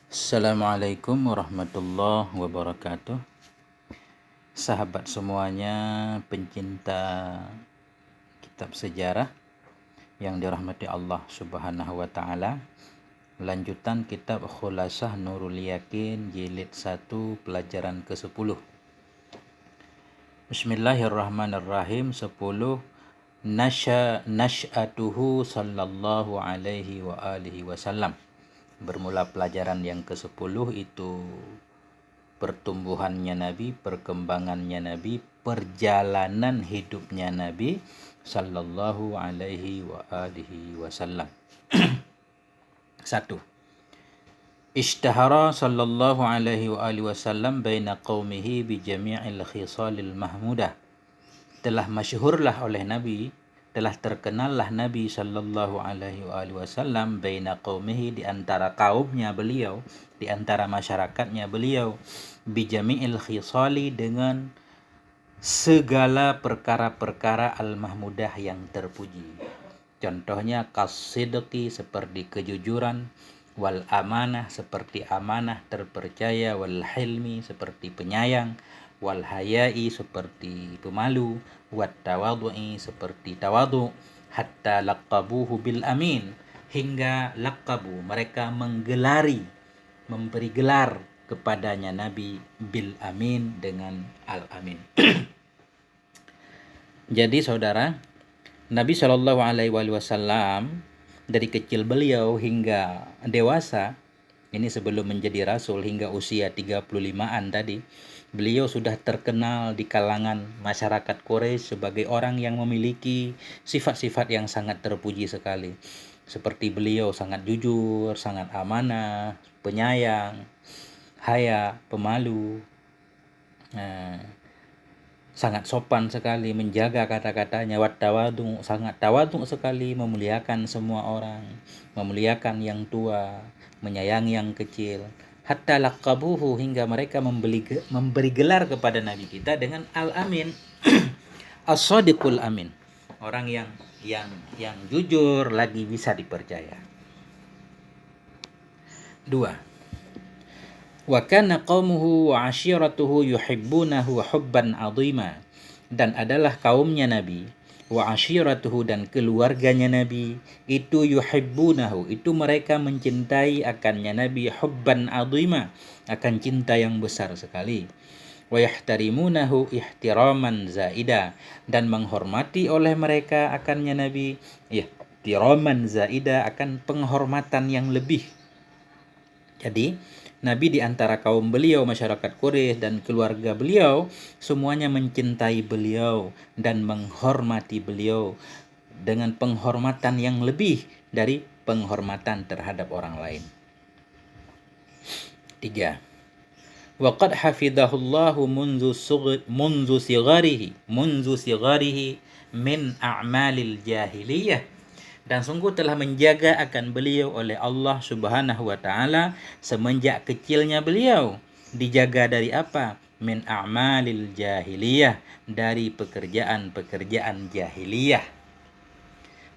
Assalamualaikum warahmatullahi wabarakatuh. Sahabat semuanya, pencinta kitab sejarah yang dirahmati Allah Subhanahu wa taala. Lanjutan kitab Khulasah Nurul Yakin jilid 1 pelajaran ke-10. Bismillahirrahmanirrahim. 10 Nash'atuhu sallallahu alaihi wa alihi wasallam. Bermula pelajaran yang ke-10 itu pertumbuhannya Nabi, perkembangannya Nabi, perjalanan hidupnya Nabi sallallahu alaihi wa alihi wasallam. 1. Ishtahara sallallahu alaihi wa alihi wasallam baina qaumihi bi jami'il khisalil mahmudah. Telah masyhurlah oleh Nabi, telah terkenallah Nabi sallallahu alaihi wasallam baina qaumihi, di antara kaumnya beliau, di antara masyarakatnya beliau, bijami'il khisali, dengan segala perkara-perkara al-mahmudah yang terpuji. Contohnya kasidqi, seperti kejujuran, wal amanah, seperti amanah terpercaya, wal hilmi, seperti penyayang, wal hayai, seperti pemalu, wat tawadhu'i, seperti tawadu, hatta laqabuhu bil amin, hingga laqabu, mereka menggelari, memberi gelar kepadanya Nabi bil amin, dengan al amin. Jadi saudara, Nabi Shallallahu alaihi wasallam dari kecil beliau hingga dewasa, ini sebelum menjadi rasul, hingga usia 35-an tadi, beliau sudah terkenal di kalangan masyarakat Quraisy sebagai orang yang memiliki sifat-sifat yang sangat terpuji sekali. Seperti beliau sangat jujur, sangat amanah, penyayang, haya, pemalu, sangat sopan sekali, menjaga kata-katanya, wat tawadhu, sangat tawadhu sekali, memuliakan semua orang, memuliakan yang tua, menyayangi yang kecil. Hatta laqabuhu, hingga mereka memberi gelar kepada Nabi kita dengan al-amin, as-sadiqul amin, orang yang jujur lagi bisa dipercaya. 2. Wa kana qaumuhu wa ashiratuhu yuhibbunahu hubban 'azima, dan adalah kaumnya Nabi, wa ashiratuhu, dan keluarganya Nabi, itu yuhibbunahu, itu mereka mencintai akannya Nabi, hubban 'azima, akan cinta yang besar sekali, wa yahtarimunahu ihtiraman zaida, dan menghormati oleh mereka akannya Nabi, ihtiraman zaida, akan penghormatan yang lebih. Jadi Nabi di antara kaum beliau, masyarakat Quraisy dan keluarga beliau, semuanya mencintai beliau dan menghormati beliau dengan penghormatan yang lebih dari penghormatan terhadap orang lain. 3. Waqad hafidhahullahu munzu sigarihi min a'malil jahiliyah, dan sungguh telah menjaga akan beliau oleh Allah Subhanahu wa taala semenjak kecilnya beliau. Dijaga dari apa? Min a'malil jahiliyah, dari pekerjaan-pekerjaan jahiliyah.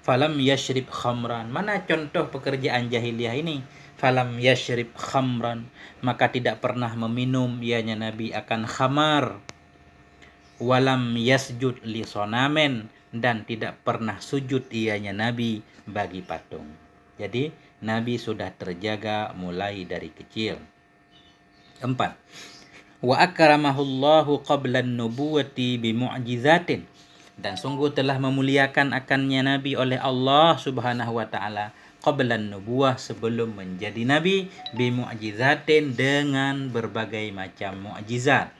Falam yashrib khamran, mana contoh pekerjaan jahiliyah ini? Falam yashrib khamran, maka tidak pernah meminum ianya Nabi akan khamar. Walam yasjud li sonamen, dan tidak pernah sujud ianya Nabi bagi patung. Jadi Nabi sudah terjaga mulai dari kecil. 4. Wa akramahullahu qablan nubuwati bimu'jizatin, dan sungguh telah memuliakan akannya Nabi oleh Allah Subhanahu wa taala qablan nubuwah, sebelum menjadi Nabi, bimu'jizatin, dengan berbagai macam mukjizat.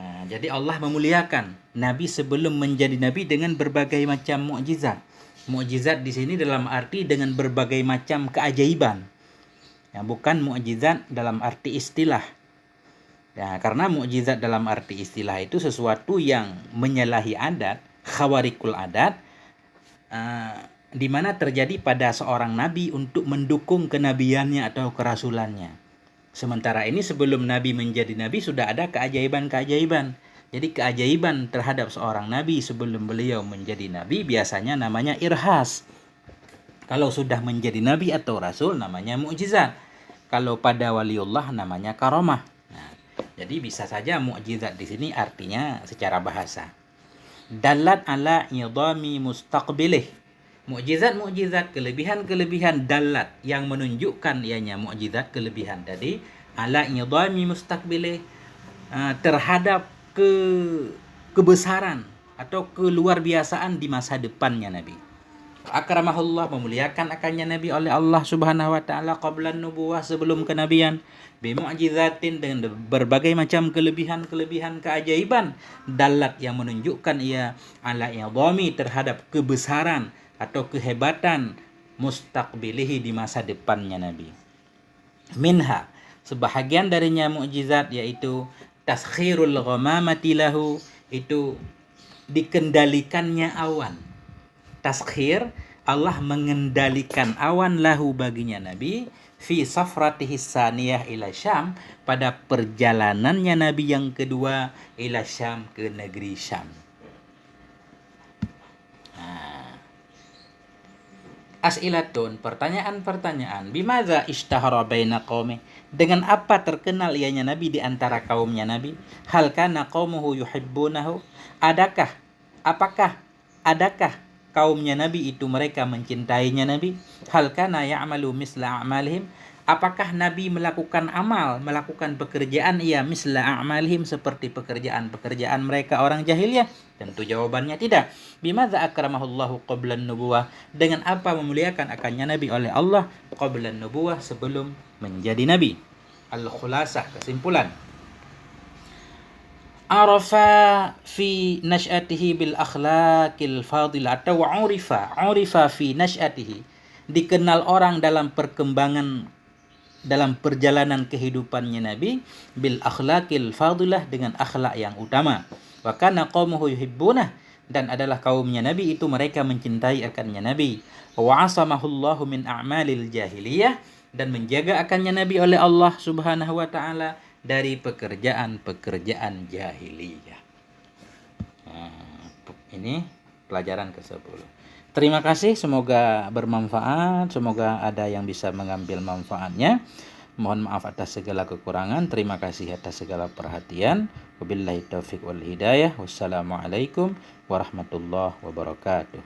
Jadi Allah memuliakan Nabi sebelum menjadi Nabi dengan berbagai macam mukjizat. Mukjizat di sini dalam arti dengan berbagai macam keajaiban. Bukan mukjizat dalam arti istilah. Karena mukjizat dalam arti istilah itu sesuatu yang menyalahi adat, khawarikul adat, di mana terjadi pada seorang nabi untuk mendukung kenabiannya atau kerasulannya. Sementara ini sebelum Nabi menjadi Nabi sudah ada keajaiban-keajaiban. Jadi keajaiban terhadap seorang Nabi sebelum beliau menjadi Nabi biasanya namanya irhas. Kalau sudah menjadi Nabi atau Rasul namanya mukjizat. Kalau pada waliullah namanya karomah. Nah, jadi bisa saja mukjizat di sini artinya secara bahasa. Dalat ala idami mustaqbilih. Mukjizat-mukjizat, kelebihan-kelebihan dalat yang menunjukkan ianya mukjizat kelebihan tadi ala idami mustaqbilih, terhadap kebesaran atau keluar biasaan di masa depannya Nabi. Akramahullah, memuliakan akannya Nabi oleh Allah Subhanahu wa taala qablan nubuwah, sebelum kenabian, bimu'jizatin, dengan berbagai macam kelebihan-kelebihan keajaiban, dalat yang menunjukkan ia ala idhami, terhadap kebesaran atau kehebatan mustaqbilihi, di masa depannya Nabi. Minha, sebahagian darinya mukjizat, yaitu taskhirul ghamamati lahu, itu dikendalikannya awan. Taskhir, Allah mengendalikan awan lahu, baginya Nabi, fi safratihi saniyah ila Syam, pada perjalanannya Nabi yang kedua ila Syam, ke negeri Syam. As'ilatun, pertanyaan-pertanyaan. Bimadza ishtahara baina qaumi, dengan apa terkenal ianya Nabi di antara kaumnya Nabi? Hal kana qaumuhu yuhibbunahu, apakah kaumnya Nabi itu mereka mencintainya Nabi? Hal kana ya'malu misla a'malihim, apakah Nabi melakukan pekerjaan ia misla a'malihim, seperti pekerjaan-pekerjaan mereka orang jahiliyah? Tentu jawabannya tidak. Bimadza akramahullahu qablan nubuwah, dengan apa memuliakan akannya Nabi oleh Allah qablan nubuwah, sebelum menjadi Nabi. Al-khulasah, kesimpulan. Arafa fi nash'atihi bil akhlaqil fadilah, atau urifa fi nash'atihi, dikenal orang dalam perjalanan kehidupannya Nabi, bil akhlaqil fadilah, dengan akhlak yang utama. Wa kana qaumuhu yuhibbunah, dan adalah kaumnya Nabi itu mereka mencintai akannya Nabi. Wa asamahullahu min a'malil jahiliyah, dan menjaga akannya Nabi oleh Allah Subhanahu wa taala dari pekerjaan-pekerjaan jahiliyah. Ini pelajaran ke-10. Terima kasih, semoga bermanfaat, semoga ada yang bisa mengambil manfaatnya. Mohon maaf atas segala kekurangan. Terima kasih atas segala perhatian. Wabillahi taufiq wal hidayah. Wassalamualaikum warahmatullahi wabarakatuh.